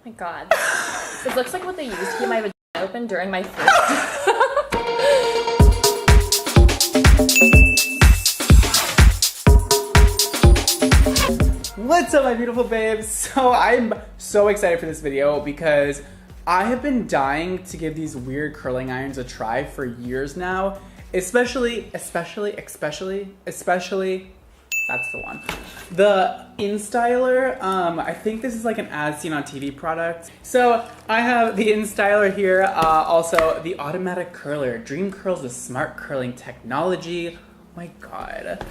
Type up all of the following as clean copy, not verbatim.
My God. This looks like what they used to keep my vagina open during my first. What's up, my beautiful babes? So I'm so excited for this video because I have been dying to give these weird curling irons a try for years now. Especially, that's the one. The InStyler, I think this is like an as seen on TV product. So I have the InStyler here, also the automatic curler. Dream Curls with smart curling technology. Oh my God.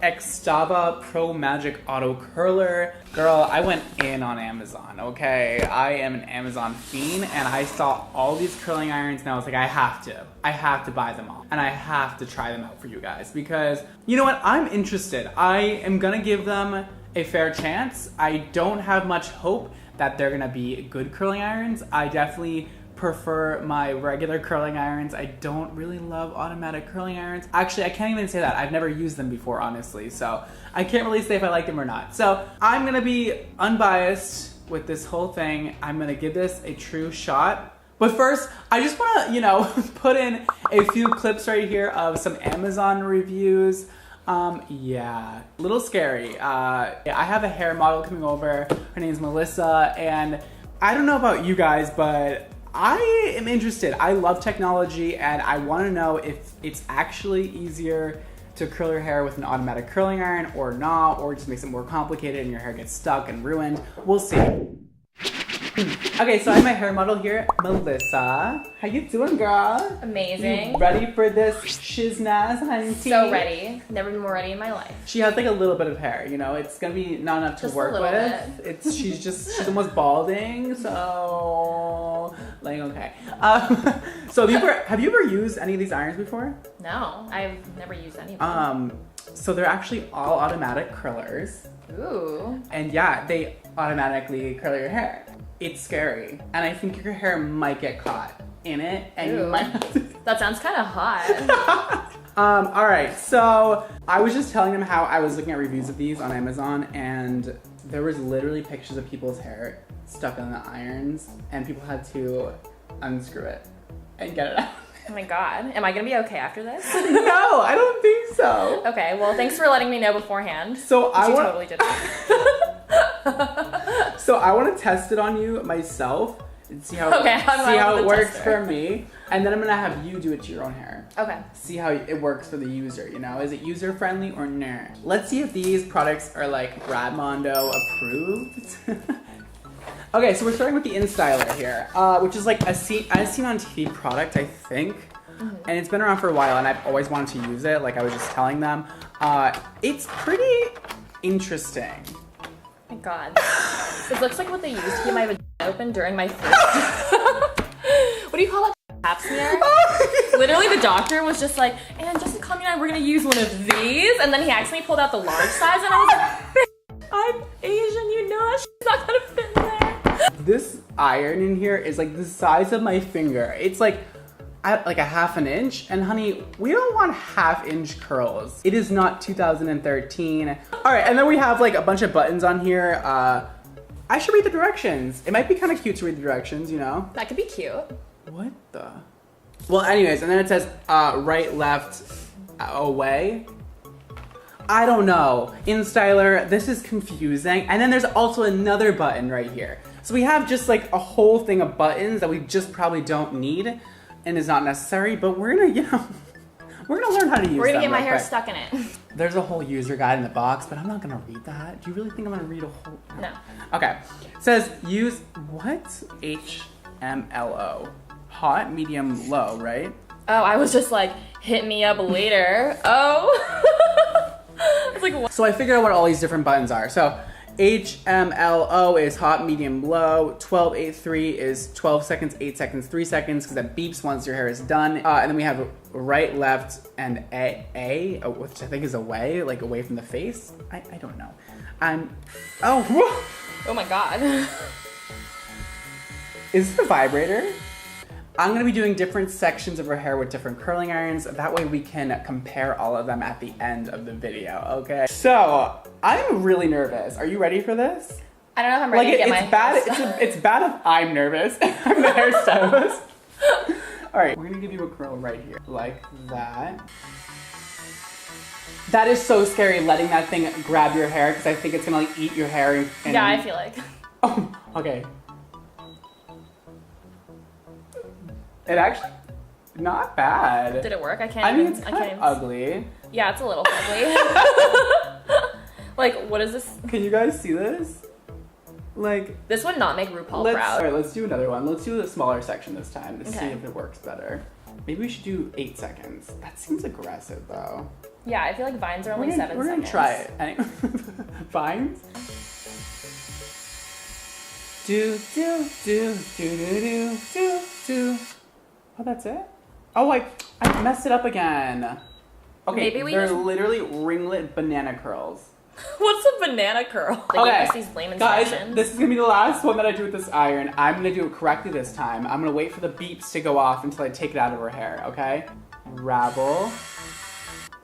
Xtava Pro Magic Auto Curler. Girl, I went in on Amazon, okay? I am an Amazon fiend and I saw all these curling irons and I was like, I have to buy them all. And I have to try them out for you guys because, you know what? I'm interested. I am gonna give them a fair chance. I don't have much hope that they're gonna be good curling irons. I definitely prefer my regular curling irons. I don't really love automatic curling irons. Actually, I can't even say that. I've never used them before, honestly. So I can't really say if I like them or not. So I'm gonna be unbiased with this whole thing. I'm gonna give this a true shot. But first, I just wanna, put in a few clips right here of some Amazon reviews. Yeah, a little scary. I have a hair model coming over. Her name's Melissa, and I don't know about you guys, but I am interested. I love technology and I want to know if it's actually easier to curl your hair with an automatic curling iron or not, or just makes it more complicated and your hair gets stuck and ruined. We'll see. Okay, so I have my hair model here, Melissa. How you doing, girl? Amazing. You ready for this shiznaz, honey? So ready. Never been more ready in my life. She has like a little bit of hair, it's gonna be not enough to Just work a little with. She's almost balding, so like okay. So have you ever used any of these irons before? No, I've never used any of them. So they're actually all automatic curlers. Ooh. And yeah, they automatically curl your hair. It's scary. And I think your hair might get caught in it and you Ooh. might have to... That sounds kind of hot. All right, so I was just telling them how I was looking at reviews of these on Amazon and there was literally pictures of people's hair stuck on the irons and people had to unscrew it and get it out. Oh my God. Am I gonna be okay after this? No, I don't think so. Okay, well, thanks for letting me know beforehand. So I totally didn't. So I want to test it on you myself and see how it works for me. And then I'm gonna have you do it to your own hair. Okay. See how it works for the user, Is it user friendly or not? Let's see if these products are like Brad Mondo approved. Okay, so we're starting with the InStyler here, which is like as seen on TV product, I think. Mm-hmm. And it's been around for a while and I've always wanted to use it, like I was just telling them. It's pretty interesting. Oh my God. This looks like what they used to keep my vagina open during my first. What do you call that? Pap smear? Literally, the doctor was just like, and just to calm you down, we're gonna use one of these. And then he accidentally pulled out the large size, and I was like, I'm Asian, that shit's not gonna fit in there. This iron in here is like the size of my finger. It's like a half an inch. And honey, we don't want half-inch curls. It is not 2013. All right, and then we have like a bunch of buttons on here. I should read the directions. It might be kind of cute to read the directions, That could be cute. What the? Well, anyways, and then it says right, left, away. I don't know. InStyler, this is confusing. And then there's also another button right here. So we have just like a whole thing of buttons that we just probably don't need and is not necessary, but we're gonna, we're gonna learn how to use them. We're gonna get my hair stuck in it. There's a whole user guide in the box, but I'm not gonna read that. Do you really think I'm gonna read a whole? No. Okay. It says use what? HMLO. Hot, medium, low, right? Oh, I was just like, hit me up later. Oh. It's like, what? So I figured out what all these different buttons are. So HMLO is hot, medium, low. 1283 is 12 seconds, 8 seconds, 3 seconds, because that beeps once your hair is done. And then we have right, left, and A, which I think is away, like away from the face. I don't know. Oh my God. Is this a vibrator? I'm gonna be doing different sections of her hair with different curling irons. That way we can compare all of them at the end of the video, okay? So, I'm really nervous. Are you ready for this? I don't know if I'm ready to get my it's bad. hair It's bad if I'm nervous. I'm the hairstylist. All right, we're gonna give you a curl right here, like that. That is so scary, letting that thing grab your hair, because I think it's gonna like eat your hair. And Yeah, I feel like. Oh, okay. It actually, not bad. Did it work? I can't. I mean, even, it's I kind can't of even, ugly. Yeah, it's a little ugly. Like, what is this? Can you guys see this? Like, This would not make RuPaul all proud. right, let's do another one. Let's do the smaller section this time to see Okay. if it works better. Maybe we should do 8 seconds. That seems aggressive though. Yeah, I feel like vines are only 7 seconds. We're gonna try it. Vines? Do, do, do, do, do, do, do. Oh, that's it? Oh, I messed it up again. Okay, Maybe we they're just- literally ringlet banana curls. What's a banana curl? They gave us these lame guys, instructions. this is gonna be the last one that I do with this iron. I'm gonna do it correctly this time. I'm gonna wait for the beeps to go off until I take it out of her hair, okay? Ravel.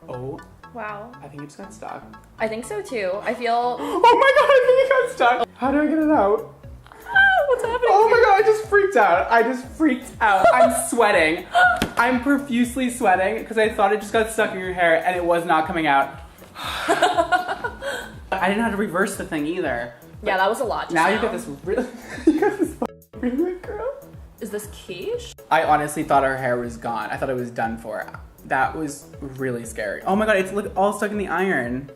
Oh, Wow. I think it just got stuck. I think so too. I feel. Oh my god, I think it got stuck. How do I get it out? What's happening? Oh my god, I just freaked out. I just freaked out. I'm sweating. I'm profusely sweating because I thought it just got stuck in your hair and it was not coming out. I didn't know how to reverse the thing either. Yeah, that was a lot. Just Now you got this really, you got this ringlet girl. Is this quiche? I honestly thought her hair was gone. I thought it was done for. That was really scary. Oh my god, it's all stuck in the iron.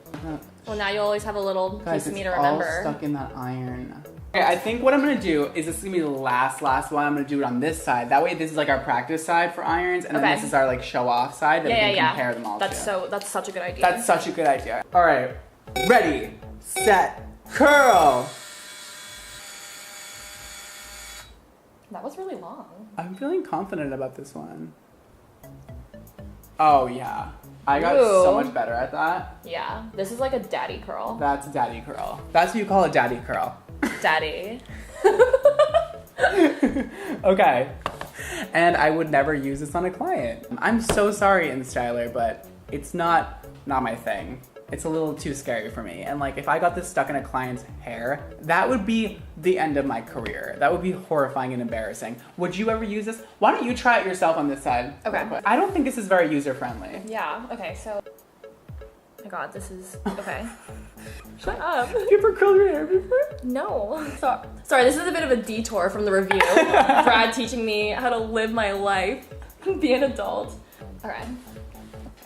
Well, now you'll always have a little Guys, piece of me to it's remember. all stuck in that iron. Okay, I think what I'm gonna do is this is gonna be the last one. I'm gonna do it on this side. That way, this is like our practice side for irons, and then Okay. this is our like show off side that we can compare them all to. That's such a good idea. That's such a good idea. All right, ready, set, curl. That was really long. I'm feeling confident about this one. Oh yeah, I got Ooh. so much better at that. Yeah, this is like a daddy curl. That's a daddy curl. That's what you call a daddy curl. Daddy. Okay. And I would never use this on a client. I'm so sorry, InStyler, but it's not my thing. It's a little too scary for me. And like, if I got this stuck in a client's hair, that would be the end of my career. That would be horrifying and embarrassing. Would you ever use this? Why don't you try it yourself on this side? Okay. I don't think this is very user-friendly. Yeah. Okay. So. Oh my God, this is okay. Shut up. Have you ever curled your hair before? No. Sorry, this is a bit of a detour from the review. Brad teaching me how to live my life, be an adult. All right.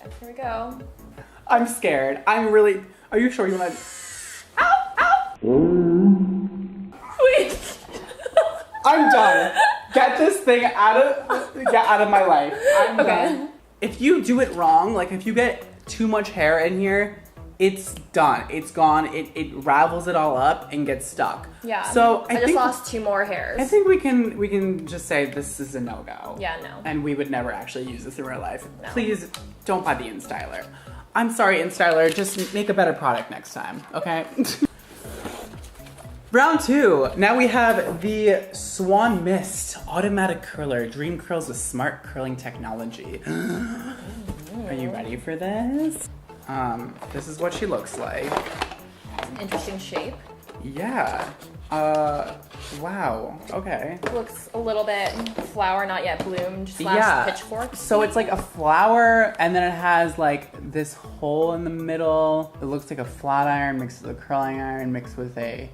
Okay, here we go. I'm scared. I'm really. Are you sure you want to? Ow! Ow! Wait. I'm done. Get this thing get out of my life. I'm Okay. done. If you do it wrong, like if you get too much hair in here, it's done. It's gone. It ravels it all up and gets stuck. Yeah. So I just lost 2 more hairs. I think we can just say this is a no-go. Yeah, no. And we would never actually use this in real life. No. Please don't buy the InStyler. I'm sorry, InStyler. Just make a better product next time, okay? Round 2. Now we have the Swan Mist Automatic Curler. Dream curls with smart curling technology. Are you ready for this? This is what she looks like. Interesting shape. Yeah. Wow. Okay. Looks a little bit flower not yet bloomed / Yeah. pitchfork. So it's like a flower, and then it has like this hole in the middle. It looks like a flat iron mixed with a curling iron mixed with a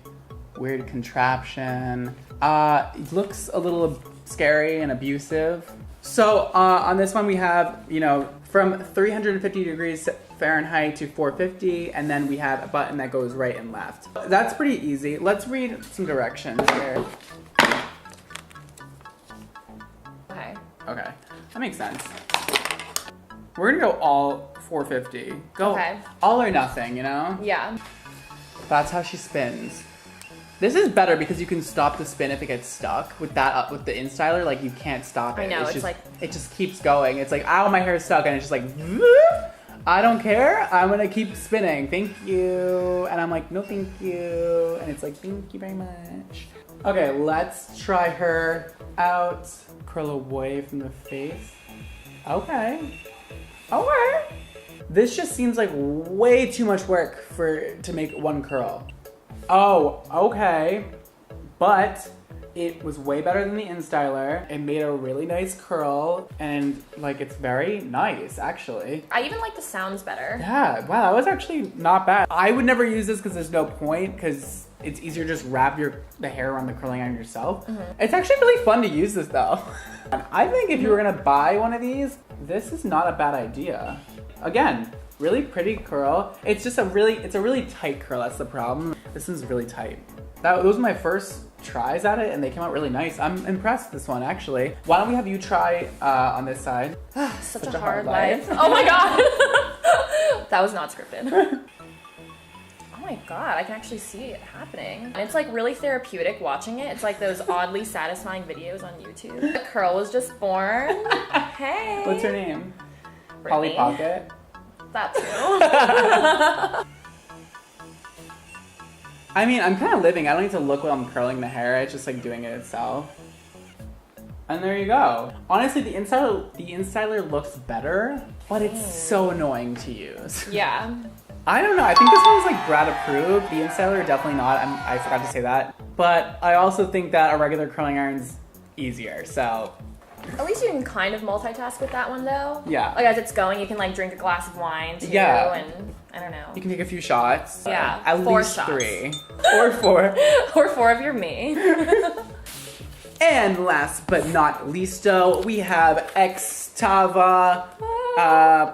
weird contraption. It looks a little scary and abusive. So on this one we have, from 350 degrees Fahrenheit to 450, and then we have a button that goes right and left. That's pretty easy. Let's read some directions here. Okay. Okay, that makes sense. We're gonna go all 450. Go Okay. all or nothing, Yeah. That's how she spins. This is better because you can stop the spin if it gets stuck. With the InStyler, like you can't stop it. I know, it's just, like- it just keeps going. It's like, ow, my hair's stuck, and it's just like, "Whoop. I don't care. I'm gonna keep spinning. Thank you. And I'm like, no, thank you. And it's like, thank you very much. Okay, let's try her out. Curl away from the face. Okay. This just seems like way too much work to make one curl. Oh, okay. But it was way better than the InStyler. It made a really nice curl and like it's very nice actually. I even like the sounds better. Yeah, wow, that was actually not bad. I would never use this because there's no point because it's easier to just wrap the hair around the curling iron yourself. It's actually really fun to use this though. I think if you were gonna buy one of these, this is not a bad idea. Again, really pretty curl. It's just a really tight curl, that's the problem. This one's really tight. Those were my first tries at it and they came out really nice. I'm impressed with this one actually. Why don't we have you try on this side? Such a hard life. Oh my god. That was not scripted. Oh my god, I can actually see it happening. And it's like really therapeutic watching it. It's like those oddly satisfying videos on YouTube. The curl was just born. Hey. What's her name? Brittany. Polly Pocket? That too. I mean, I'm kind of living. I don't need to look while I'm curling the hair. It's just like doing it itself. And there you go. Honestly, the InStyler looks better, but it's so annoying to use. Yeah. I don't know. I think this one's like Brad approved. The InStyler definitely not. I forgot to say that. But I also think that a regular curling iron's easier. So At least you can kind of multitask with that one though. yeah. Like as it's going, you can like drink a glass of wine too, Yeah. and I don't know. You can take a few shots. Yeah, At 4 least shots. 3 or 4. Or 4 if you're me. And last but not leasto, we have Xtava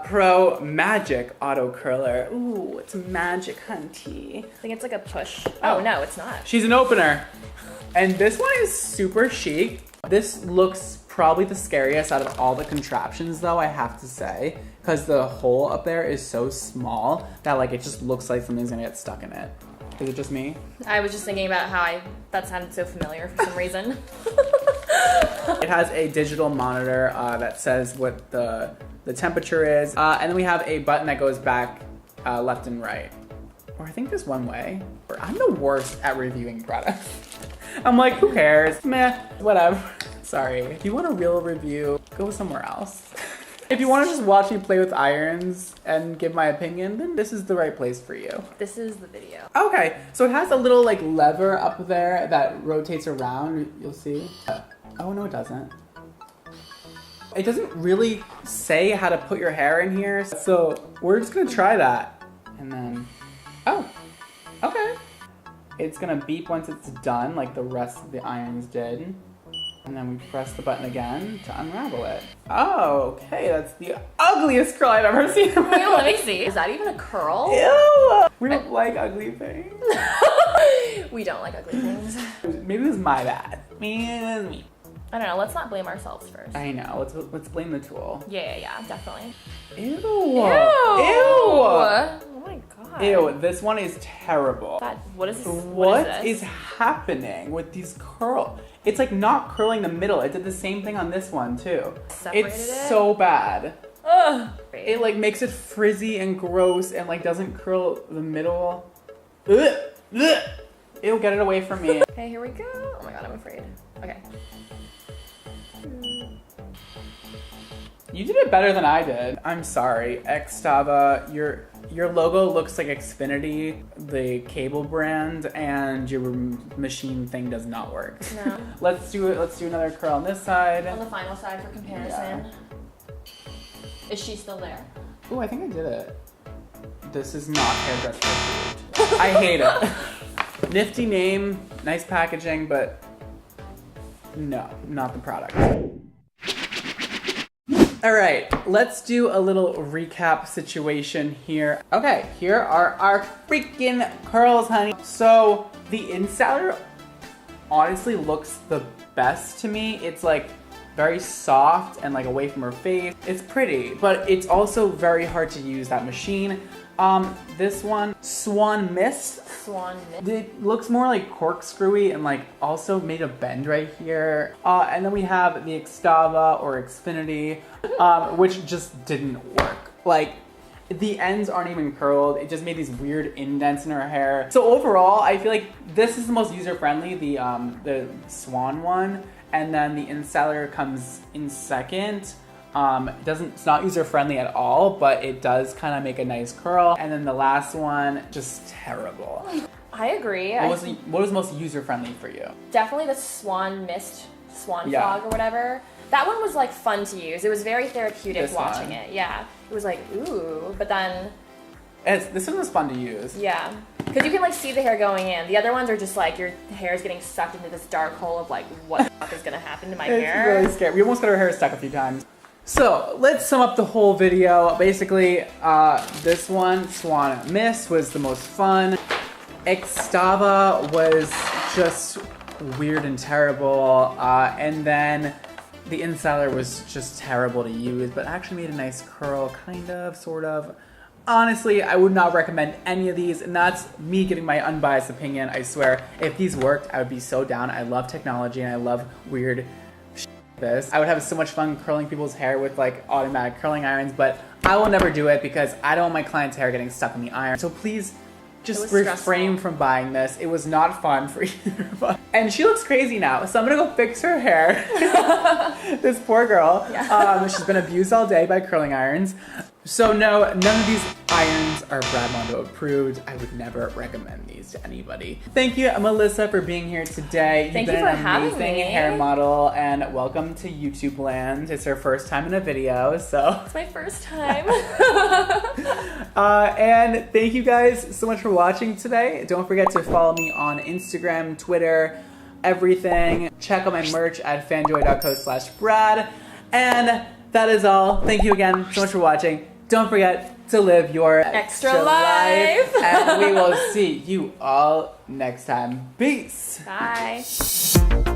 Pro Magic Auto Curler. Ooh, it's magic, hunty. I think it's like a push. Oh no, it's not. She's an opener. And this one is super chic. This looks probably the scariest out of all the contraptions though, I have to say. Because the hole up there is so small that like it just looks like something's gonna get stuck in it. Is it just me? I was just thinking about how that sounded so familiar for some reason. It has a digital monitor that says what the temperature is. And then we have a button that goes back left and right. Or I think there's one way. I'm the worst at reviewing products. I'm like, who cares? Meh, whatever. Sorry. If you want a real review, go somewhere else. If you want to just watch me play with irons and give my opinion, then this is the right place for you. This is the video. Okay, so it has a little like lever up there that rotates around, you'll see. Oh no, it doesn't. It doesn't really say how to put your hair in here, so we're just gonna try that. And then, oh, okay. It's gonna beep once it's done, like the rest of the irons did. And then we press the button again to unravel it. Oh, okay, that's the ugliest curl I've ever seen in my Ew, life. let me see. Is that even a curl? Ew! We don't like ugly things. We don't like ugly things. Maybe it was my bad. Me. I don't know, let's not blame ourselves first. I know, let's blame the tool. Yeah, definitely. Ew! Ew! Oh my god. Ew, this one is terrible. What is this? What is is happening with these curls? It's like not curling the middle. It did the same thing on this one too. Separated It's it? so bad. Ugh. It like makes it frizzy and gross and like doesn't curl the middle. Ugh. Ugh. Ew, get it away from me. Okay, here we go. Oh my god, I'm afraid. Okay. You did it better than I did. I'm sorry, Xtava. Your logo looks like Xfinity, the cable brand, and your machine thing does not work. No. Let's do it. Let's do another curl on this side. On the final side for comparison. Is she still there? Ooh, I think I did it. This is not hairdresser approved. I hate it. Nifty name, nice packaging, but no, not the product. All right, let's do a little recap situation here. Okay, here are our freaking curls, honey. So the InStyler honestly looks the best to me. It's like very soft and like away from her face. It's pretty, but it's also very hard to use, that machine. This one, Swan Mist. Swan Mist. It looks more like corkscrewy and like also made a bend right here. And then we have the Xtava or Xfinity, which just didn't work. Like the ends aren't even curled. It just made these weird indents in her hair. So overall, I feel like this is the most user-friendly, the Swan one. And then the InStyler comes in second. It's not user-friendly at all, but it does kind of make a nice curl. And then the last one, just terrible. I agree. What was most user friendly for you? Definitely the Swan Yeah. Frog or whatever. That one was like fun to use. It was very therapeutic This watching one. it. Yeah. It was like, ooh. But then, This one was fun to use. yeah. Because you can like see the hair going in. The other ones are just like your hair is getting sucked into this dark hole of like, what the fuck is going to happen to my It's hair? really scary. We almost got our hair stuck a few times. So let's sum up the whole video. Basically, this one, Swan Mist, was the most fun. Xtava was just weird and terrible. And then the Instyler was just terrible to use, but actually made a nice curl, kind of, sort of. Honestly, I would not recommend any of these, and that's me giving my unbiased opinion. I swear, if these worked, I would be so down. I love technology and I love weird shit like this. I would have so much fun curling people's hair with like automatic curling irons, but I will never do it because I don't want my client's hair getting stuck in the iron. So please just was refrain from buying this. It was not fun for either of us. And she looks crazy now, so I'm gonna go fix her hair. This poor girl. Yeah. She's been abused all day by curling irons. So no, none of these irons are Brad Mondo approved. I would never recommend these to anybody. Thank you, Melissa, for being here today. Thank You've you been for an having amazing me. hair model, and welcome to YouTube land. It's her first time in a video, so. It's my first time. And thank you guys so much for watching today. Don't forget to follow me on Instagram, Twitter, everything. Check out my merch at fanjoy.co/Brad. And that is all. Thank you again so much for watching. Don't forget to live your Extra life. And we will see you all next time. Peace. Bye.